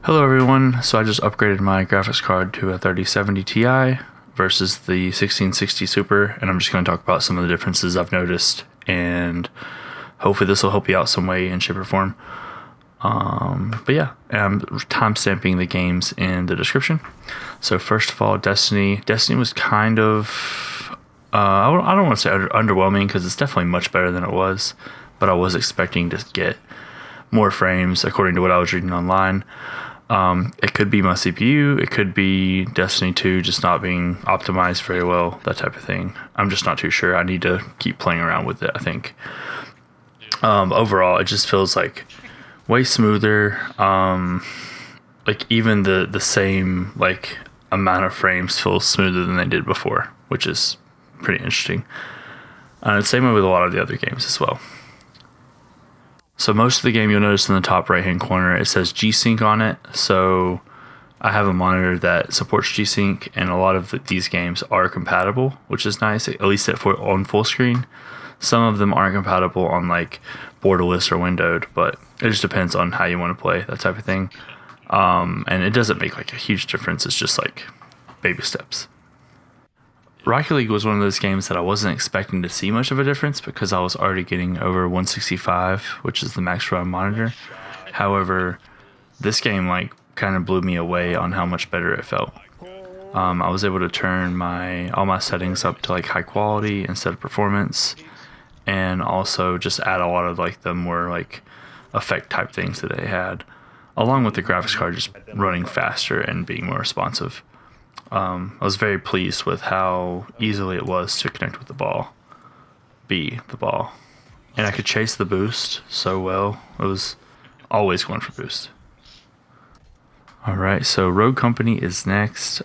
Hello everyone, so I just upgraded my graphics card to a 3070 Ti versus the 1660 Super, and I'm just going to talk about some of the differences I've noticed, and hopefully this will help you out some way in shape or form. But yeah, I'm timestamping the games in the description. So first of all, Destiny was kind of, I don't want to say underwhelming because it's definitely much better than it was, but I was expecting to get more frames according to what I was reading online. It could be my CPU, it could be Destiny 2 just not being optimized very well, that type of thing. I'm just not too sure. I need to keep playing around with it, I think. Overall, it just feels like way smoother. Like even the same like amount of frames feels smoother than they did before, which is pretty interesting. And same way with a lot of the other games as well. So most of the game, you'll notice in the top right hand corner it says G-Sync on it. So I have a monitor that supports G-Sync, and a lot of these games are compatible, which is nice, at least on full screen. Some of them aren't compatible on like borderless or windowed, but it just depends on how you want to play, that type of thing. And it doesn't make like a huge difference. It's just like baby steps. Rocket League was one of those games that I wasn't expecting to see much of a difference because I was already getting over 165, which is the max run monitor. However, this game like kind of blew me away on how much better it felt. I was able to turn all my settings up to like high quality instead of performance, and also just add a lot of like the more like effect type things that they had, along with the graphics card just running faster and being more responsive. I was very pleased with how easily it was to connect with the ball, and I could chase the boost so well. It was always going for boost. Alright, so Rogue Company is next. The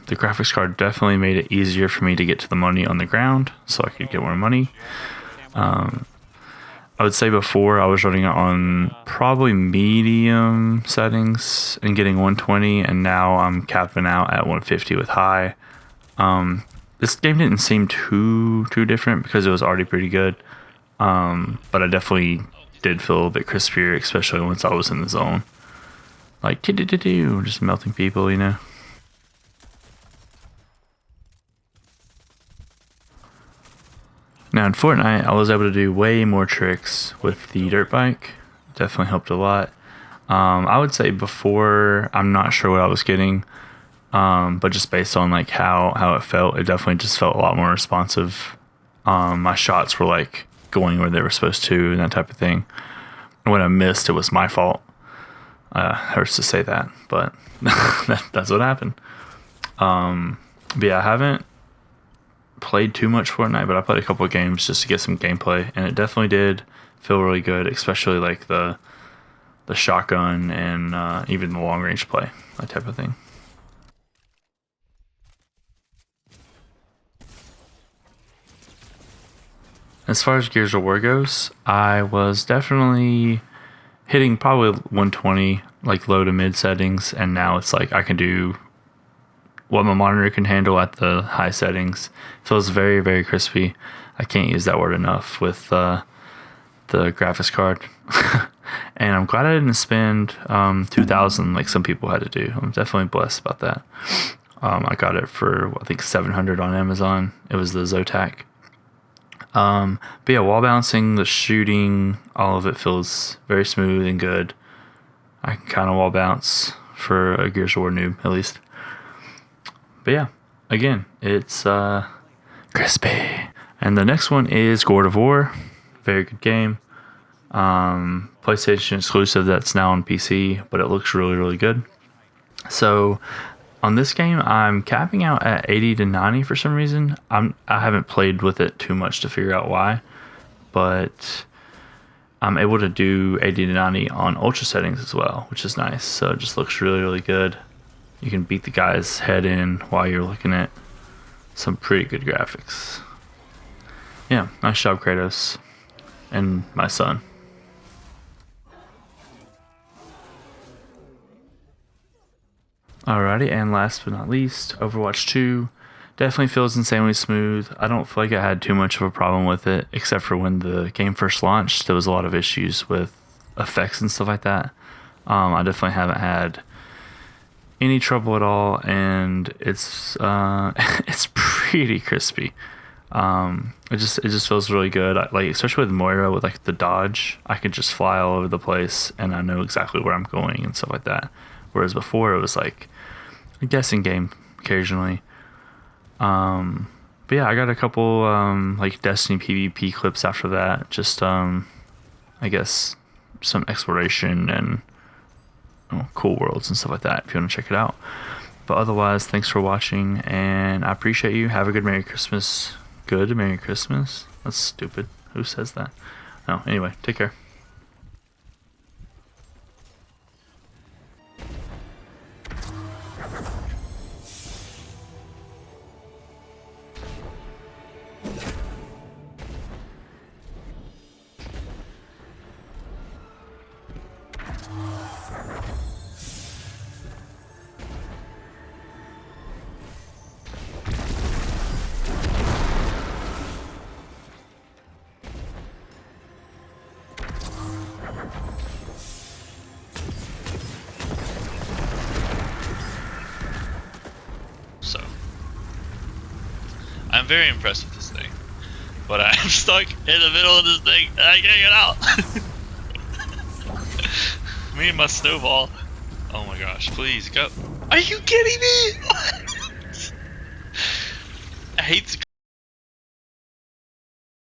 graphics card definitely made it easier for me to get to the money on the ground, so I could get more money. I would say before I was running it on probably medium settings and getting 120, and now I'm capping out at 150 with high. This game didn't seem too different because it was already pretty good, but I definitely did feel a little bit crispier, especially once I was in the zone. Like, just melting people, you know? Now in Fortnite, I was able to do way more tricks with the dirt bike. Definitely helped a lot. I would say before, I'm not sure what I was getting, but just based on like how it felt, it definitely just felt a lot more responsive. My shots were like going where they were supposed to and that type of thing. And when I missed, it was my fault. Hurts to say that, but that's what happened. But yeah, I haven't played too much Fortnite, but I played a couple of games just to get some gameplay, and it definitely did feel really good, especially like the shotgun and even the long range play, that type of thing. As far as Gears of War goes, I was definitely hitting probably 120, like low to mid settings, and now it's like I can do what my monitor can handle at the high settings. Feels very, very crispy. I can't use that word enough with the graphics card. And I'm glad I didn't spend 2,000 like some people had to do. I'm definitely blessed about that. I got it for I think 700 on Amazon. It was the Zotac. But yeah, wall bouncing, the shooting, all of it feels very smooth and good. I can kind of wall bounce for a Gears of War noob, at least. But yeah, again, it's crispy. And the next one is Gord of Wor. Very good game. PlayStation exclusive that's now on PC, but it looks really, really good. So on this game, I'm capping out at 80 to 90 for some reason. I haven't played with it too much to figure out why, but I'm able to do 80 to 90 on ultra settings as well, which is nice. So it just looks really, really good. You can beat the guy's head in while you're looking at some pretty good graphics. Yeah, nice job, Kratos. And my son. Alrighty, and last but not least, Overwatch 2. Definitely feels insanely smooth. I don't feel like I had too much of a problem with it, except for when the game first launched. There was a lot of issues with effects and stuff like that. I definitely haven't had any trouble at all, and it's it's pretty crispy. It just feels really good. Like, especially with Moira, with like the dodge, I could just fly all over the place and I know exactly where I'm going and stuff like that. Whereas before it was like a guessing game occasionally. But yeah, I got a couple like Destiny PvP clips after that. Just I guess some exploration and cool worlds and stuff like that if you want to check it out. But otherwise, thanks for watching, and I appreciate you. Have a good Merry Christmas. Good Merry Christmas? That's stupid. Who says that? No, anyway, take care. So, I'm very impressed with this thing, but I'm stuck in the middle of this thing and I can't get out. Me and my snowball. Oh my gosh, please go. Are you kidding me? I hate